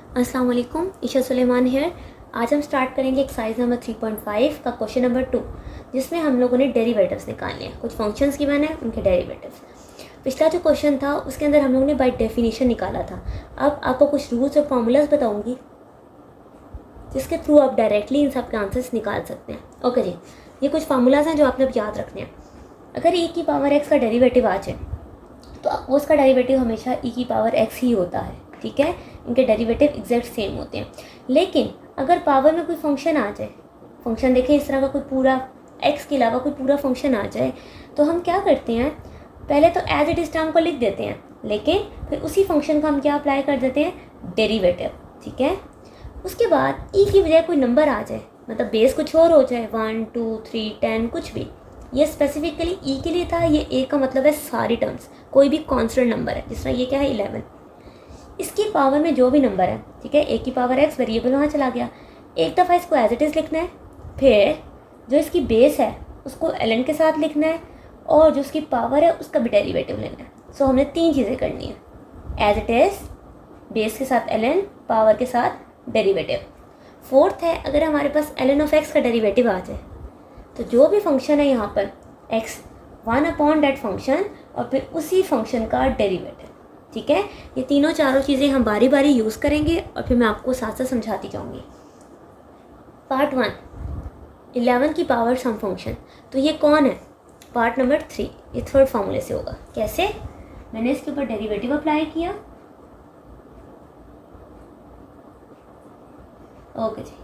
अस्सलाम वालेकुम, ईशा सुलेमान हियर। आज हम स्टार्ट करेंगे एक्सरसाइज नंबर 3.5 का क्वेश्चन नंबर 2, जिसमें हम लोगों ने डेरिवेटिव्स निकालने हैं। कुछ फंक्शंस गिवन है, उनके डेरिवेटिव्स। पिछला जो क्वेश्चन था उसके अंदर हम लोगों ने बाय डेफिनेशन निकाला था। अब आपको कुछ रूल्स और फार्मूलाज बताऊंगी जिसके थ्रू आप डायरेक्टली इन सब के आंसर्स निकाल सकते हैं। ओके जी, ये कुछ फार्मूलाज हैं जो आपने अब याद रखने हैं। अगर e की पावर x का डेरिवेटिव आ जाए तो उसका डेरिवेटिव हमेशा e की पावर x ही होता है। ठीक है, इनके डेरिवेटिव एग्जैक्ट सेम होते हैं। लेकिन अगर पावर में कोई फंक्शन आ जाए, फंक्शन देखें इस तरह का कोई पूरा x के अलावा कोई पूरा फंक्शन आ जाए, तो हम क्या करते हैं, पहले तो एज इट इज टर्म को लिख देते हैं, लेकिन फिर उसी फंक्शन को हम क्या अप्लाई कर देते हैं, डेरिवेटिव। ठीक है, उसके बाद e की बजाय कोई नंबर आ जाए, मतलब बेस कुछ और हो जाए, 1 2 3 10 कुछ भी। ये स्पेसिफिकली e के लिए था। ये a का मतलब है सारी टर्म्स, कोई भी कॉन्स्टेंट नंबर है। जिस तरह ये क्या है 11, इसकी पावर में जो भी नंबर है, ठीक है, a की पावर x वेरिएबल वहाँ चला गया। एक दफ़ा इसको एज इट इज़ लिखना है, फिर जो इसकी बेस है उसको ln के साथ लिखना है, और जो उसकी पावर है उसका भी डेरिवेटिव लेना है। सो हमने तीन चीज़ें करनी है, एज इट इज़, बेस के साथ ln, पावर के साथ डेरिवेटिव। फोर्थ है, अगर हमारे पास ln ऑफ x का डेरिवेटिव आ जाए तो जो भी फंक्शन है यहाँ पर x 1/that फंक्शन और फिर उसी फंक्शन का डेरिवेटिव। ठीक है, ये तीनों चारों चीज़ें हम बारी बारी यूज़ करेंगे और फिर मैं आपको साथ साथ समझाती जाऊँगी। पार्ट 1, 11 की पावर सम फंक्शन। तो ये कौन है, पार्ट नंबर 3, ये थर्ड फार्मूले से होगा। कैसे, मैंने इसके ऊपर डेरिवेटिव अप्लाई किया। ओके जी,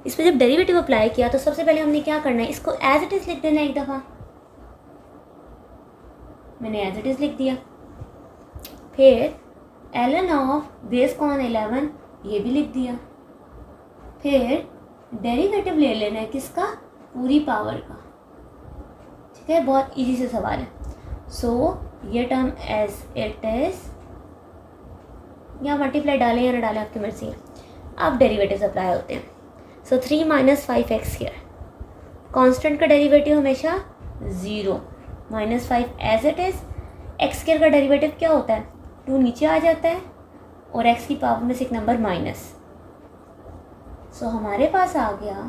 इस पर जब डेरिवेटिव अप्लाई किया तो सबसे पहले हमने क्या करना है, इसको एज इट इज़ लिख देना है। एक दफ़ा मैंने एज इट इज़ लिख दिया, फिर ln ऑफ बेस कौन 11 ये भी लिख दिया, फिर डेरिवेटिव ले लेना है किसका, पूरी पावर का। ठीक है, बहुत इजी से सवाल है। सो ये टर्म एज इट इज, या मल्टीप्लाई डालें या ना डालें आपकी मर्जी है। अब डेरिवेटिव्स अप्लाई होते हैं। सो 3 - 5x हियर, कांस्टेंट का डेरिवेटिव हमेशा 0, -5 as it is. X square का डेरिवेटिव क्या होता है, 2 नीचे आ जाता है और x की पावर में से एक नंबर माइनस। सो हमारे पास आ गया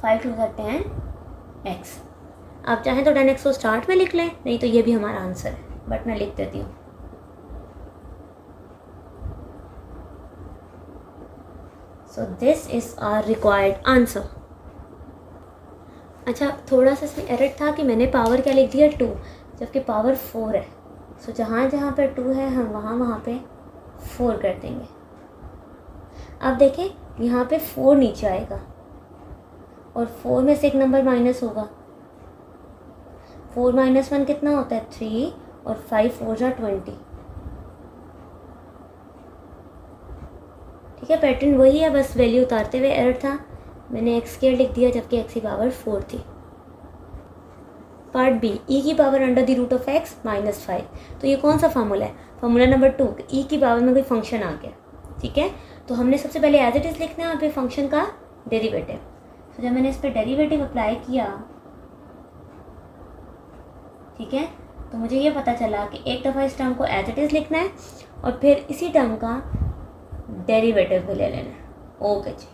5 × 10x। आप चाहें तो 10x को स्टार्ट में लिख लें, नहीं तो ये भी हमारा आंसर है, बट मैं लिख देती हूँ। So this is our required answer. अच्छा, थोड़ा सा इसमें एरर था कि मैंने पावर क्या लिख दिया 2, जबकि पावर 4 है। सो जहाँ जहाँ पर 2 है हम वहाँ पे 4 कर देंगे। अब देखें, यहाँ पे 4 नीचे आएगा और 4 में से एक नंबर माइनस होगा। 4 - 1 कितना होता है, 3, और 5 4 जा 20। ठीक है, पैटर्न वही है, बस वैल्यू उतारते हुए एरर था। मैंने एक्स स्क्वायर लिख दिया जबकि एक्स की पावर 4 थी। पार्ट बी, ई की पावर √x -5। तो ये कौन सा फार्मूला है, फार्मूला नंबर 2, ई की पावर में कोई फंक्शन आ गया। ठीक है, तो हमने सबसे पहले एज इट इज़ लिखना है और फिर फंक्शन का डेरिवेटिव। तो जब मैंने इस पर डेरिवेटिव अप्लाई किया, ठीक है, तो मुझे ये पता चला कि एक दफ़ा इस टर्म को एज इट इज़ लिखना है और फिर इसी टर्म का डेरिवेटिव भी ले लेना है। ओके जी,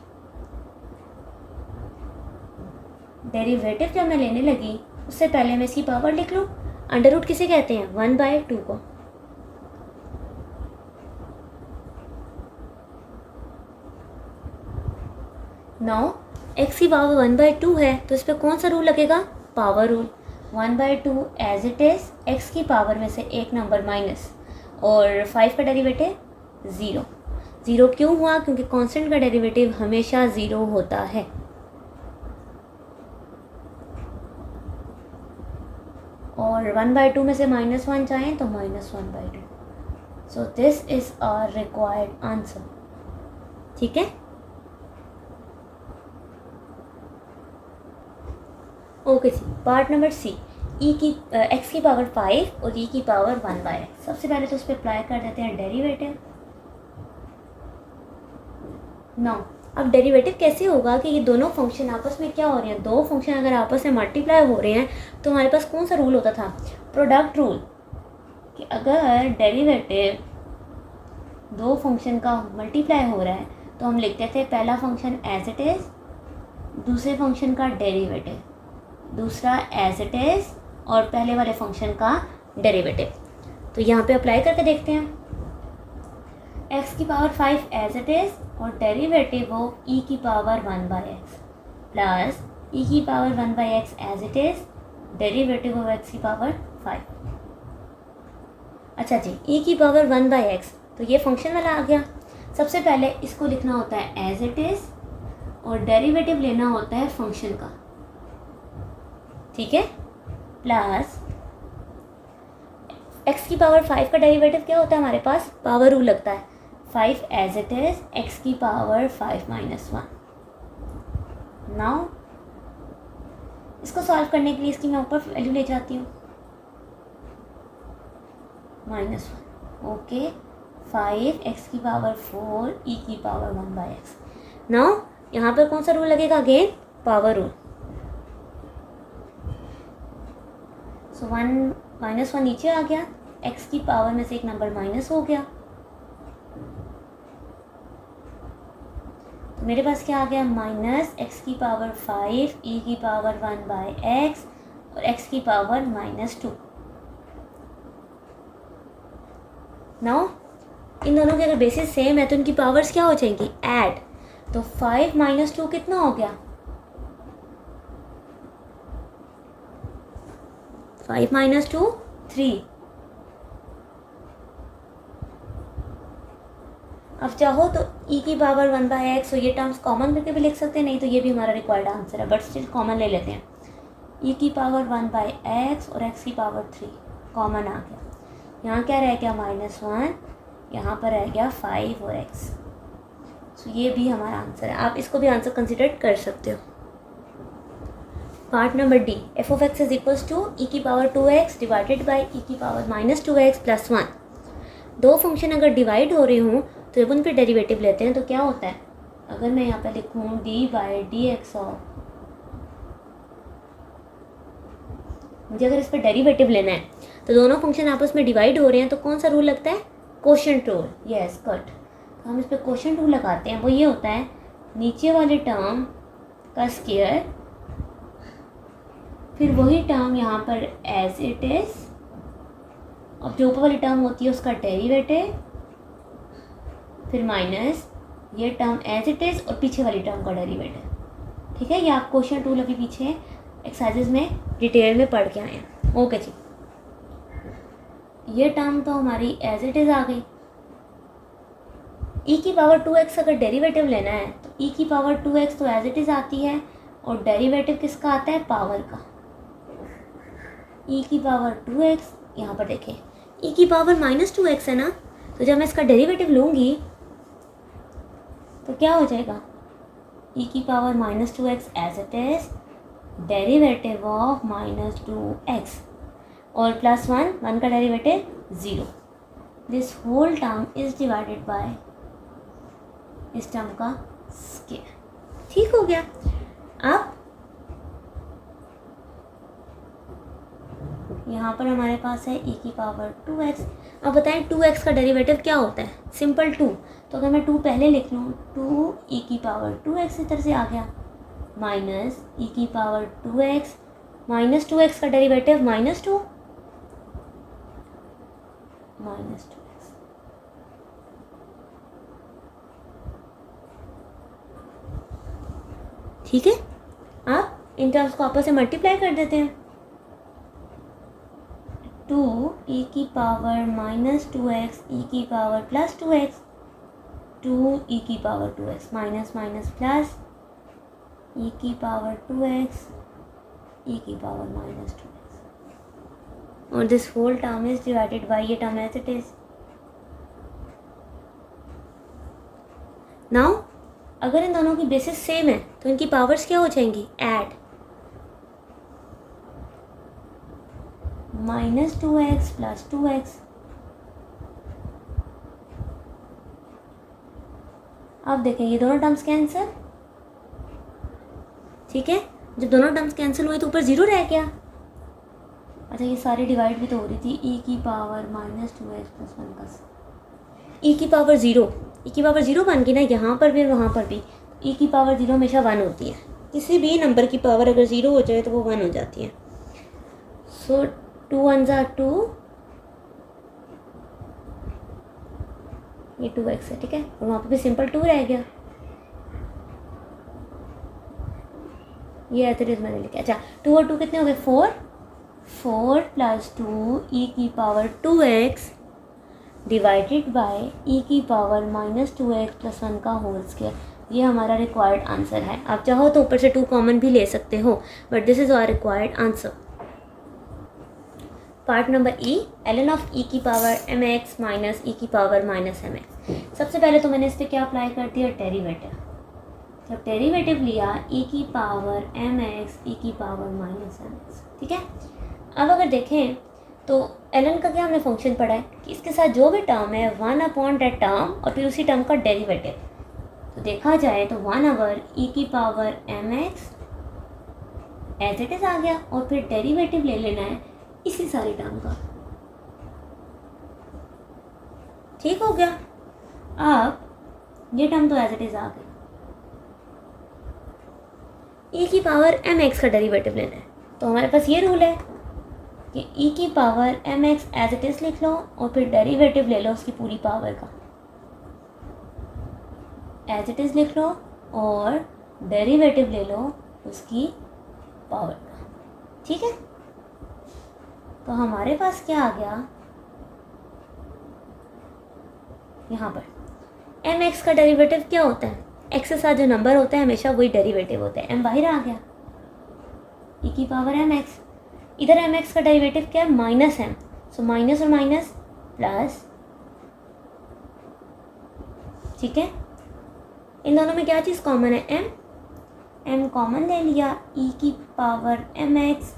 डेरिवेटिव जब मैं लेने लगी उससे पहले मैं इसकी पावर लिख लूँ। अंडर रूट किसे कहते हैं, 1/2 को। नाउ एक्स की पावर 1/2 है तो इस पर कौन सा रूल लगेगा, power rule. 1/2 as it is, x की पावर में से एक नंबर माइनस, और 5 का डेरिवेटिव 0। 0 क्यों हुआ, क्योंकि कांस्टेंट का डेरिवेटिव हमेशा 0 होता है। और 1/2 में से -1 चाहें तो -1/2। So this is our required answer. ठीक है, ओके जी। पार्ट नंबर सी, ई की एक्स की पावर 5 और ई की पावर 1/x। सबसे पहले तो उस पर अप्लाई कर देते हैं डेरिवेटिव। नाउ अब डेरिवेटिव कैसे होगा कि ये दोनों फंक्शन आपस में क्या हो रहे हैं, दो फंक्शन अगर आपस में मल्टीप्लाई हो रहे हैं तो हमारे पास कौन सा रूल होता था, प्रोडक्ट रूल। कि अगर डेरिवेटिव दो फंक्शन का मल्टीप्लाई हो रहा है तो हम लिखते थे पहला फंक्शन एज इट इज़, दूसरे फंक्शन का डेरिवेटिव, दूसरा एज इट इज़ और पहले वाले फंक्शन का डेरिवेटिव। तो यहाँ पे अप्लाई करके देखते हैं। x की पावर 5 एज इट इज़ और डेरिवेटिव हो e की पावर 1/x प्लस e की power 1/x as it is, derivative हो x की पावर 5। अच्छा जी, e की पावर 1/x तो ये फंक्शन वाला आ गया। सबसे पहले इसको लिखना होता है एज इट इज़ और डेरिवेटिव लेना होता है फंक्शन का, ठीक है। प्लस x की पावर 5 का डेरिवेटिव क्या होता है हमारे पास, पावर रूल लगता है, 5 एज इट इज़ x की पावर 5 - 1। नाउ इसको सॉल्व करने के लिए इसकी मैं ऊपर वैल्यू ले जाती हूँ -1, ओके। 5 x की पावर 4 e की पावर 1/x। नाउ यहाँ पर कौन सा रूल लगेगा, अगेन पावर रूल। सो 1 -1 नीचे आ गया, x की पावर में से एक नंबर माइनस हो गया, तो मेरे पास क्या आ गया, -x की पावर 5 e की पावर 1/x और x की पावर -2। नाउ इन दोनों के अगर बेसिस सेम है तो इनकी पावर्स क्या हो जाएंगी, ऐड। तो 5 - 2 कितना हो गया, 5 - 2 3। अब चाहो तो e की पावर 1/x और ये टर्म्स कॉमन करके भी लिख सकते हैं, नहीं तो ये भी हमारा रिक्वायर्ड आंसर है, बट स्टिल कॉमन ले लेते हैं। e की पावर 1/x और x की पावर 3 कॉमन आ गया। यहाँ क्या रह गया, -1, यहाँ पर रह गया 5 और x। सो ये भी हमारा आंसर है, आप इसको भी आंसर कंसिडर कर सकते हो। Part number D, f of x is equals to e की power 2x divided by e की पावर -2x + 1। दो फंक्शन अगर डिवाइड हो रहे हों तो जब उन पर डेरिवेटिव लेते हैं तो क्या होता है, अगर मैं यहाँ पे लिखूँ d/dx ऑफ, मुझे अगर इस पर डेरिवेटिव लेना है तो दोनों फंक्शन आपस में डिवाइड हो रहे हैं तो कौन सा रूल लगता है, कोशेंट रूल, यस कट। तो हम इस पर कोशेंट रूल लगाते हैं, वो ये होता है नीचे वाले टर्म का स्क्वायर, फिर वही टर्म यहाँ पर एज इट इज़, अब जो ऊपर वाली टर्म होती है उसका डेरिवेटिव, फिर माइनस ये टर्म एज इट इज़ और पीछे वाली टर्म का डेरिवेटिव, ठीक है। ये आप क्वेश्चन टूल अभी पीछे एक्सरसाइजेज में डिटेल में पढ़ के आए हैं, ओके जी। ये टर्म तो हमारी एज इट इज़ आ गई। e की पावर 2x अगर डेरिवेटिव लेना है तो e की पावर 2x तो एज इट इज़ आती है और डेरिवेटिव किसका आता है, पावर का। e की पावर 2x, यहाँ पर देखें e की पावर -2x है ना, तो जब मैं इसका डेरिवेटिव लूँगी तो क्या हो जाएगा, e की power -2x as it is, derivative of -2x और +1 का derivative 0। This whole term is divided by इस टर्म का स्क्वायर, ठीक हो गया। अब यहाँ पर हमारे पास है e की पावर 2x। अब बताएं 2x का डेरिवेटिव क्या होता है, सिंपल 2। तो अगर मैं 2 पहले लिख लूँ, 2 e की पावर 2x इस तरह से आ गया, माइनस e की पावर 2x, -2x का डेरिवेटिव -2, -2x। ठीक है, आप इन टर्म्स को आपस से मल्टीप्लाई कर देते हैं। 2e की पावर -2x e की पावर +2x, 2e की पावर 2x माइनस माइनस प्लस e की पावर 2x e की पावर -2x और this whole term is divided by ये term as it is. Now अगर इन दोनों की बेसिस सेम है तो इनकी पावर्स क्या हो जाएंगी, ऐड। -2x + 2x। अब देखें ये दोनों टर्म्स कैंसिल, ठीक है। जब दोनों टर्म्स कैंसिल हुए तो ऊपर 0 रह गया। अच्छा ये सारी डिवाइड भी तो हो रही थी, e की पावर माइनस 2x प्लस 1 का e की पावर 0, e की पावर 0 बन गई ना यहाँ पर भी वहाँ पर भी। e की पावर 0 हमेशा 1 होती है, किसी भी नंबर की पावर अगर 0 हो जाए तो वो 1 हो जाती है। सो 2 1 ज़ा 2, ये 2x है, ठीक है, और वहाँ पर भी सिंपल 2 रह गया, ये ऐसे मैंने लिखा। अच्छा 2 और 2 कितने हो गए, 4 प्लस 2 e की power 2x divided by e की पावर माइनस 2x प्लस 1 का होल स्क्वायर, ये हमारा रिक्वायर्ड आंसर है। आप चाहो तो ऊपर से 2 कॉमन भी ले सकते हो, but this is our required answer. Part number E, ln of e की पावर mx माइनस e की पावर माइनस mx। सबसे पहले तो मैंने इस पर क्या अप्लाई कर दिया, डेरिवेटिव। जब डेरिवेटिव लिया e की पावर mx e की पावर माइनस mx, ठीक है। अब अगर देखें तो ln का क्या हमने फंक्शन पढ़ा है कि इसके साथ जो भी टर्म है 1 अपॉन दैट टर्म और फिर उसी टर्म का डेरिवेटिव। तो देखा जाए तो 1 ओवर e की power mx as it is आ गया, और फिर डेरिवेटिव ले लेना है इसी सारे टर्म का, ठीक हो गया। अब ये टर्म तो एज इट इज आ गई, e की पावर mx का डेरिवेटिव लेना है, तो हमारे पास ये रूल है कि e की power mx as it is लिख लो और फिर डेरिवेटिव ले लो उसकी पूरी पावर का, एज इट इज लिख लो और डेरिवेटिव ले लो उसकी पावर का, ठीक है। तो हमारे पास क्या आ गया, यहाँ पर mx का डेरिवेटिव क्या होता है, x के साथ जो नंबर होता है हमेशा वही डेरिवेटिव होता है, m बाहर आ गया, e की पावर mx, इधर mx का डेरिवेटिव क्या है, माइनस m, सो माइनस और माइनस प्लस, ठीक है। इन दोनों में क्या चीज़ कॉमन है, m कॉमन ले लिया, e की पावर mx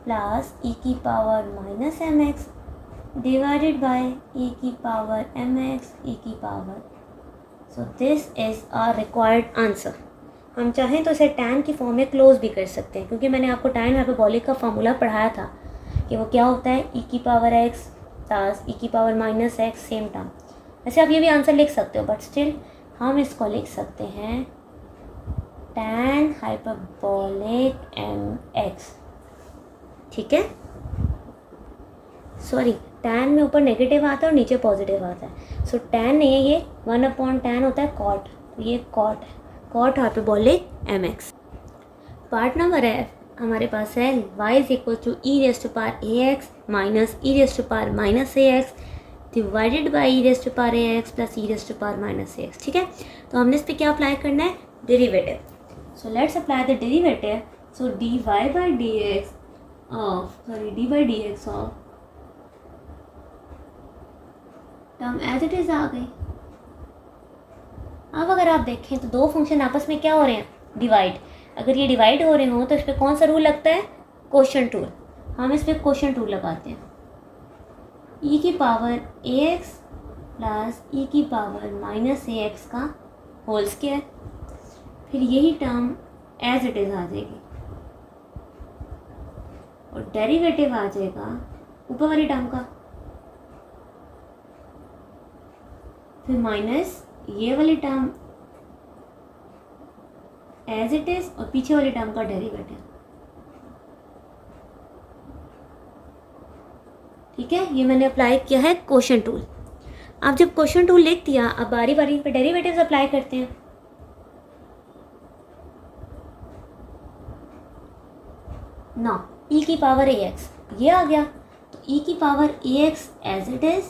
प्लस e की power minus mx divided by e की पावर mx e की power. So this is our required answer. हम चाहें तो इसे tan की फॉर्म में क्लोज भी कर सकते हैं, क्योंकि मैंने आपको tan हाइपरबोलिक का फार्मूला पढ़ाया था कि वो क्या होता है, e की पावर x प्लस e की power minus x, same term. वैसे आप ये भी आंसर लिख सकते हो, बट स्टिल हम इसको लिख सकते हैं tan हाइपरबोलिक mx, ठीक है। सॉरी, tan में ऊपर नेगेटिव आता है और नीचे पॉजिटिव आता है, सो tan नहीं है, ये 1 अपॉन tan होता है कॉट, तो ये कॉट है, cot hyperbolic mx। Part number है हमारे पास है y is equal to e raise to power ax minus e raise to power minus ax divided by e raise to power ax plus e raise to power minus ax, ठीक है। तो हमने इस पर क्या अप्लाई करना है, derivative. So let's apply the derivative. So dy by dx of dy by dx of term as it is आ गई। अब अगर आप देखें तो दो फंक्शन आपस में क्या हो रहे हैं, डिवाइड। अगर ये डिवाइड हो रहे हो तो इस पर कौन सा रूल लगता है, क्वोशंट रूल। हम इस पर क्वोशंट रूल लगाते हैं, e की पावर ax प्लस e की पावर माइनस ax का होल स्क्वायर, फिर यही टर्म एज इट इज आ जाएगी और डेरिवेटिव आ जाएगा ऊपर वाली टर्म का, फिर माइनस ये वाली टर्म एज इट इज और पीछे वाली टर्म का डेरिवेटिव, ठीक है। ये मैंने अप्लाई किया है क्वोशंट रूल। आप जब क्वोशंट रूल लिख दिया, अब बारी बारी पे डेरिवेटिव्स अप्लाई करते हैं। ना e की पावर ax ये आ गया, तो e की power ax as it is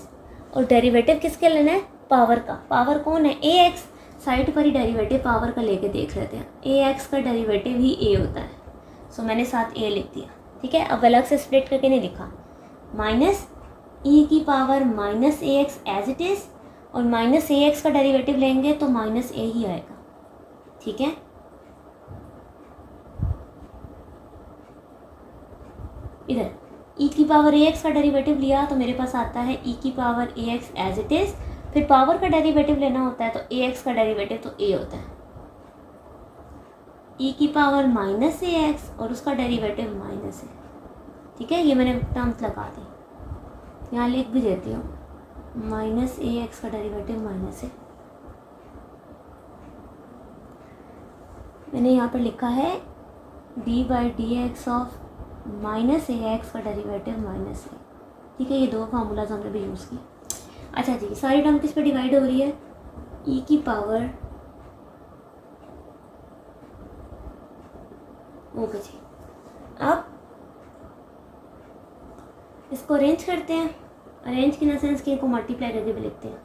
और डेरिवेटिव किसके लेना है, पावर का। पावर कौन है, ax, साइड पर ही डेरिवेटिव पावर का लेके देख लेते हैं। ax का डेरिवेटिव ही a होता है, सो मैंने साथ a लिख दिया, ठीक है। अब अलग से स्प्लिट करके नहीं लिखा, माइनस e की power minus ax as it is और माइनस ax का डेरिवेटिव लेंगे तो माइनस a ही आएगा, ठीक है। इधर e की पावर ax का डेरिवेटिव लिया तो मेरे पास आता है e की power ax as it is, फिर पावर का डेरिवेटिव लेना होता है तो ax का डेरिवेटिव तो a होता है, e की पावर माइनस ax और उसका डेरिवेटिव माइनस है, ठीक है, ये मैंने टर्म्स लगा दी, यहाँ लिख भी देती हूँ माइनस ए एक्स का डेरिवेटिव माइनस ए। मैंने यहाँ पर लिखा है D by D x of minus A x का डेरिवेटिव माइनस ए। ठीक है, ये दो फार्मूलाज हमने भी यूज़ किए। अच्छा जी, सारी टर्म किस पे डिवाइड हो रही है? ई की पावर, ओके जी। अब इसको अरेंज करते हैं, अरेंज की सेंस कि इनको मल्टीप्लाई करके भी लिखते हैं।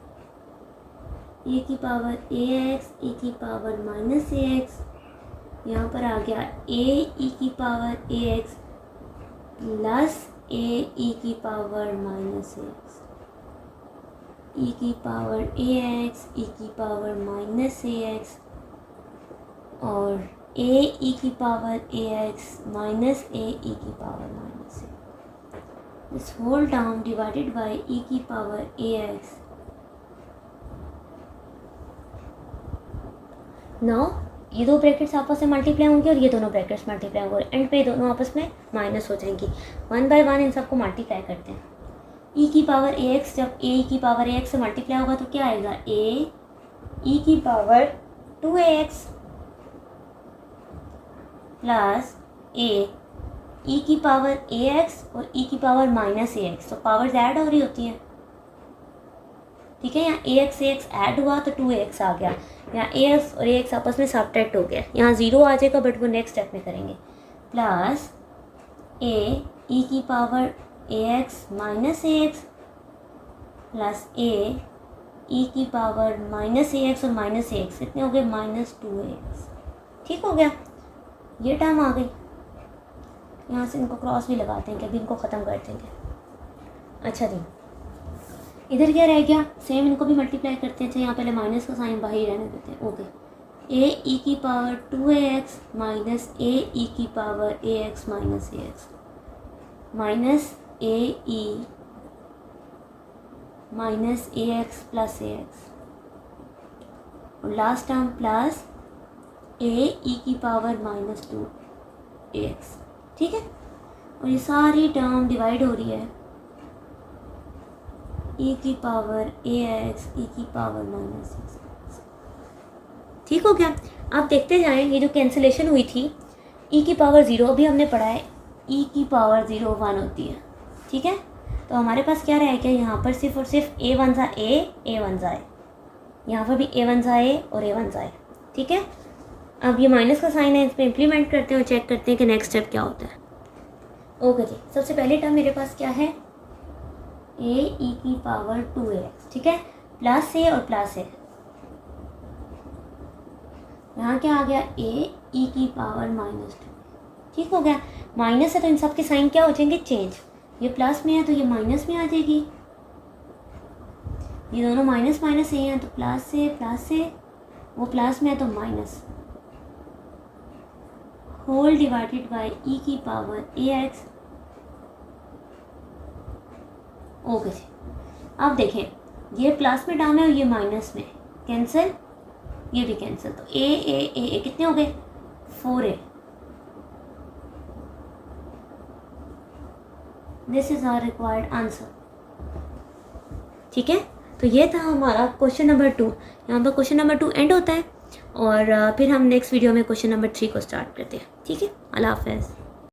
ए की पावर ए एक्स, ई की पावर माइनस ए एक्स, यहाँ पर आ गया ए ई की power a x plus A e की पावर माइनस ए एक्स, ई की पावर ए एक्स, ई की पावर माइनस ए एक्स और ए ई की power a x minus a e की power minus a. This whole term divided by e की power a x. Now ये दो brackets आपस में मल्टीप्लाई होंगे और ये दोनों ब्रैकेट्स मल्टीप्लाई होंगे, एंड पे दोनों आपस में माइनस हो जाएंगी। 1 बाय 1 इन सबको मल्टीप्लाई करते हैं। ई की पावर ए एक्स जब ए की पावर ए एक्स से मल्टीप्लाई होगा तो क्या आएगा? ए ई की पावर 2ax प्लस ए ई की पावर ए एक्स और ई की पावर माइनस ए एक्स, तो पावर्स ऐड हो रही होती हैं। ठीक है, यहाँ ए एक्स ऐड हुआ तो 2ax आ गया, यहाँ ए एक्स और ए एक्स आपस में सब्ट्रैक्ट हो गया, यहाँ 0 आ जाएगा बट वो नेक्स्ट स्टेप में करेंगे। प्लस ए ई की power a x minus A x plus A e की पावर माइनस ए एक्स और माइनस ए एक्स कितने हो गए? Minus 2ax। ठीक हो गया, ये टर्म आ गई। यहाँ से इनको क्रॉस भी लगाते हैं कि अभी इनको ख़त्म कर देंगे। अच्छा जी, इधर क्या रह गया? सेम इनको भी मल्टीप्लाई करते हैं। अच्छा, यहाँ पहले माइनस का साइन बाहर ही रहने देते हैं। ओके, ए ई की power 2ax minus a e की power a x minus A x minus a E minus A x plus A x और लास्ट टर्म प्लस ए ई की पावर माइनस 2ax। ठीक है, और ये सारी टर्म डिवाइड हो रही है ई की पावर ए एक्स ई की पावर माइनस एक्स। ठीक हो गया। आप देखते जाएं, ये जो कैंसिलेशन हुई थी ई की पावर 0 अभी हमने पढ़ा है, ई की पावर 0 1 होती है। ठीक है, तो हमारे पास क्या रहेगा? यहाँ पर सिर्फ और सिर्फ ए वन ज़ा ए वन ज़ा ए, यहाँ पर भी ए वन ज़ा ए और ए वन ज़ा ए। ठीक है, अब ये माइनस का साइन है, इस पर इम्प्लीमेंट करते हैं और चेक करते हैं कि नेक्स्ट स्टेप क्या होता है। ओके जी, सबसे पहले टर्म मेरे पास क्या है? ए ई की पावर 2ax। ठीक है, प्लस ए और प्लस ए, यहाँ क्या आ गया? ए ई की पावर माइनस 2। ठीक हो गया, माइनस है तो इन सब के साइन क्या हो जाएंगे? चेंज। ये प्लस में है तो ये माइनस में आ जाएगी, ये दोनों माइनस माइनस ए हैं तो प्लस ए, वो प्लस में है तो minus, whole divided by e की पावर ए एक्स। ओके जी, अब देखें, ये प्लस में टर्म है और ये माइनस में, कैंसिल, ये भी कैंसिल, तो ए कितने हो गए? 4a। This is our required answer. ठीक है, तो ये था हमारा क्वेश्चन नंबर 2। यहाँ पर क्वेश्चन नंबर 2 एंड होता है और फिर हम नेक्स्ट वीडियो में क्वेश्चन नंबर 3 को स्टार्ट करते हैं। ठीक है, अल्लाह हाफ़िज़।